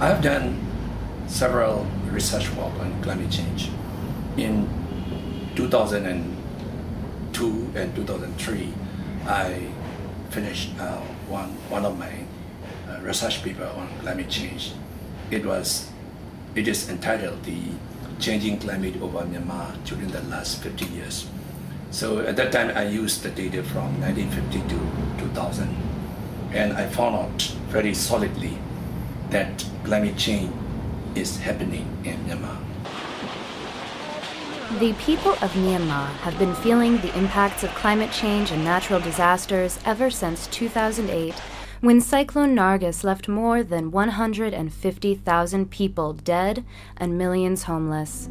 I've done several research work on climate change. In 2002 and 2003, I finished one of my research paper on climate change. It is entitled "The Changing Climate over Myanmar During the Last 50 Years." So at that time, I used the data from 1950 to 2000, and I found out very solidly that climate change is happening in Myanmar. The people of Myanmar have been feeling the impacts of climate change and natural disasters ever since 2008, when Cyclone Nargis left more than 150,000 people dead and millions homeless.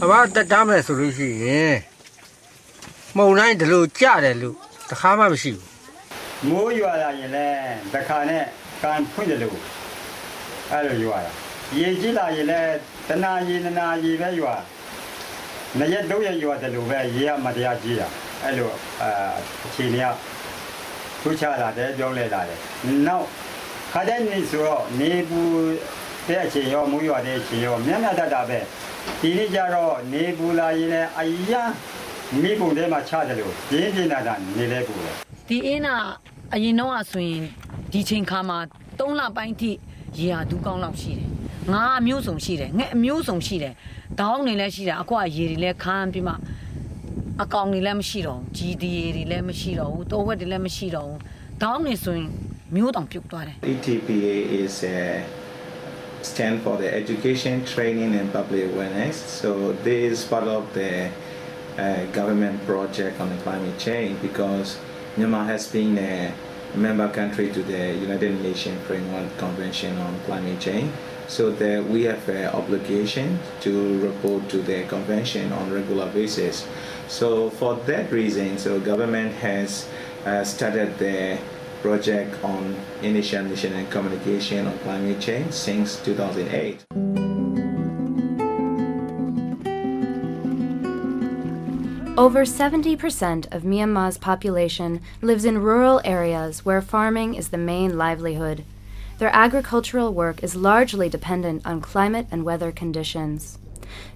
About the damage solution, Mountain the Lu Jada Lu, the Hamashi. More you are in the Kane can't put the Lu. Hello, you are. Yejila, you let the Nayi and Nayi where you are. Nayet Luya, you are the Lu where ye are Madia Gia. Hello, Chinia. Puchala, the Jolly. Now, Kaden is raw, Nebu, Pechi, or Muyo, Dechi, or Miana Dabe. Tinijaro, Nebula, Aya, Mibu de Machadalo, Yendinadan, Nilebu. The Ina, you know, as when teaching Kama, don't la painty, ya do gone up she. Nga musum she, musum she, down in la she, aqua ye, can't be ma. A gong lemshiro, GD lemshiro, over the lemshiro, down is swing, mute on Puktoire. ETPA is stand for the Education, Training and Public Awareness. So this is part of the government project on the climate change, because Myanmar has been a member country to the United Nations Framework Convention on Climate Change. So that we have an obligation to report to the convention on a regular basis. So for that reason, so government has started the project on initiation and communication on climate change since 2008. Over 70% of Myanmar's population lives in rural areas where farming is the main livelihood. Their agricultural work is largely dependent on climate and weather conditions.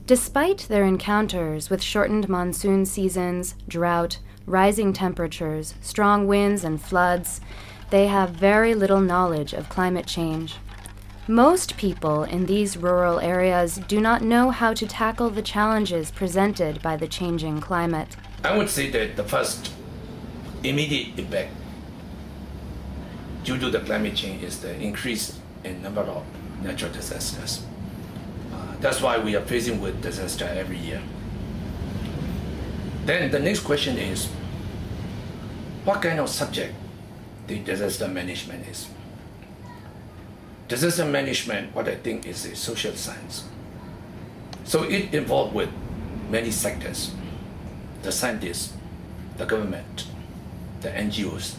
Despite their encounters with shortened monsoon seasons, drought, rising temperatures, strong winds, and floods, they have very little knowledge of climate change. Most people in these rural areas do not know how to tackle the challenges presented by the changing climate. I would say that the first immediate impact due to the climate change is the increase in number of natural disasters. That's why we are facing with disaster every year. Then the next question is, what kind of subject the disaster management is? Disaster management, what I think, is a social science. So it involved with many sectors: the scientists, the government, the NGOs,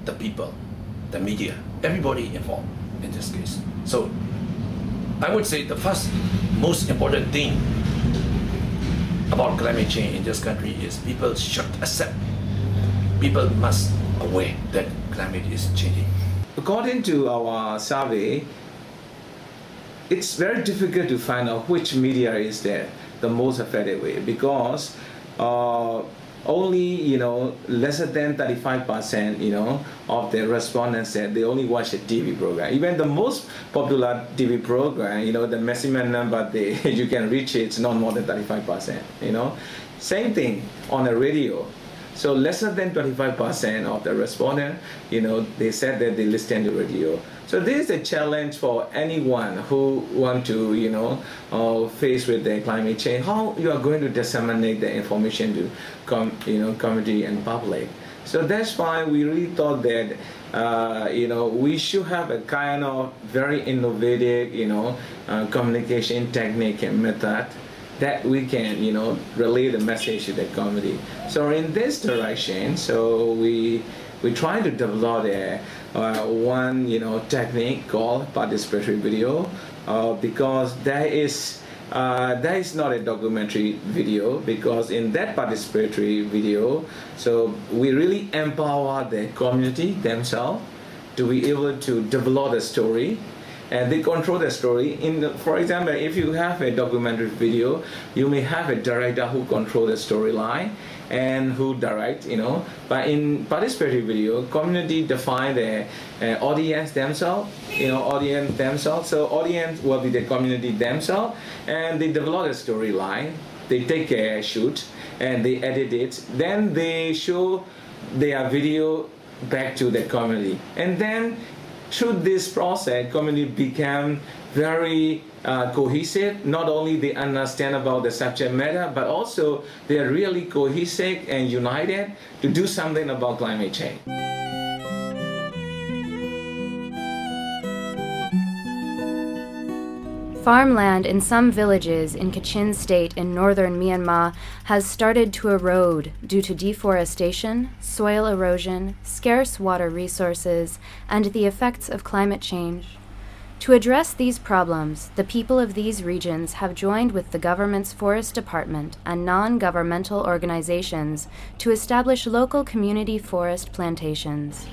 the people, the media, everybody involved in this case. So I would say the first most important thing about climate change in this country is people should accept, people must aware that climate is changing. According to our survey, it's very difficult to find out which media is there the most effective way, because only lesser than 35% of the respondents said they only watch a TV program. Even the most popular TV program, the maximum number you can reach it's not more than 35%. Same thing on the radio. So lesser than 25% of the respondents, they said that they listen to radio. So this is a challenge for anyone who want to, face with the climate change. How you are going to disseminate the information to, community and public. So that's why we really thought that, we should have a kind of very innovative, communication technique and method that we can, relay the message to the community. So in this direction, so we try to develop one, technique called participatory video, because that is not a documentary video, because in that participatory video, so we really empower the community themselves to be able to develop the story, and they control the story. For example, if you have a documentary video, you may have a director who controls the storyline and who direct, But in participatory video, community define the audience themselves, So audience will be the community themselves, and they develop a storyline. They take a shoot and they edit it. Then they show their video back to the community, and then through this process, community become very cohesive. Not only they understand about the subject matter, but also they are really cohesive and united to do something about climate change. Farmland in some villages in Kachin State in northern Myanmar has started to erode due to deforestation, soil erosion, scarce water resources, and the effects of climate change. To address these problems, the people of these regions have joined with the government's forest department and non-governmental organizations to establish local community forest plantations.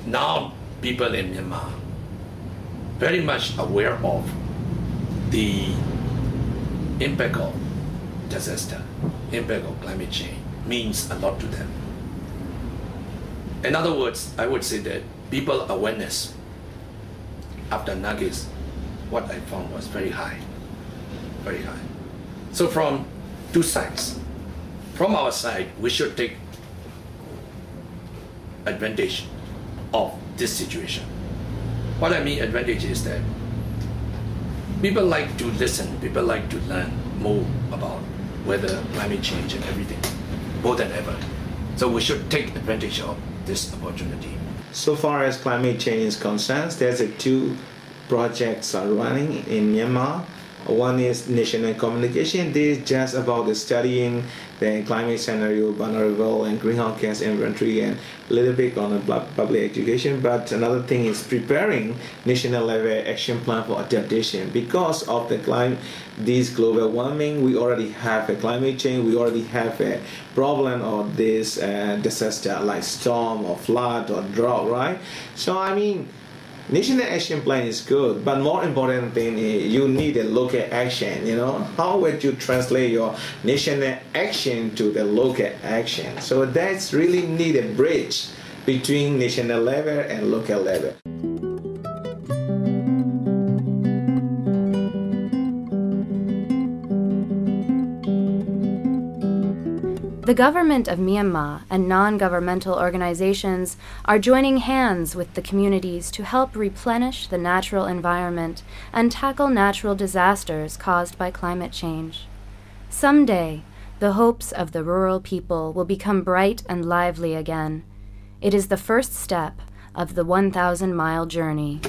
Now, people in Myanmar very much aware of the impact of disaster, impact of climate change means a lot to them. In other words, I would say that people awareness after Nagis, what I found was very high, very high. So from two sides, from our side, we should take advantage of this situation. What I mean advantage is that people like to listen, people like to learn more about weather, climate change and everything, more than ever. So we should take advantage of this opportunity. So far as climate change is concerned, there's two projects are running in Myanmar. One is national communication. This is just about the studying the climate scenario, vulnerable and greenhouse gas inventory, and a little bit on the public education. But another thing is preparing national level action plan for adaptation. Because of the this global warming, we already have a climate change. We already have a problem of this disaster like storm or flood or drought, right? So I mean, national action plan is good, but more important thing is you need a local action. How would you translate your national action to the local action? So that's really need a bridge between national level and local level. The government of Myanmar and non-governmental organizations are joining hands with the communities to help replenish the natural environment and tackle natural disasters caused by climate change. Someday, the hopes of the rural people will become bright and lively again. It is the first step of the 1,000-mile journey.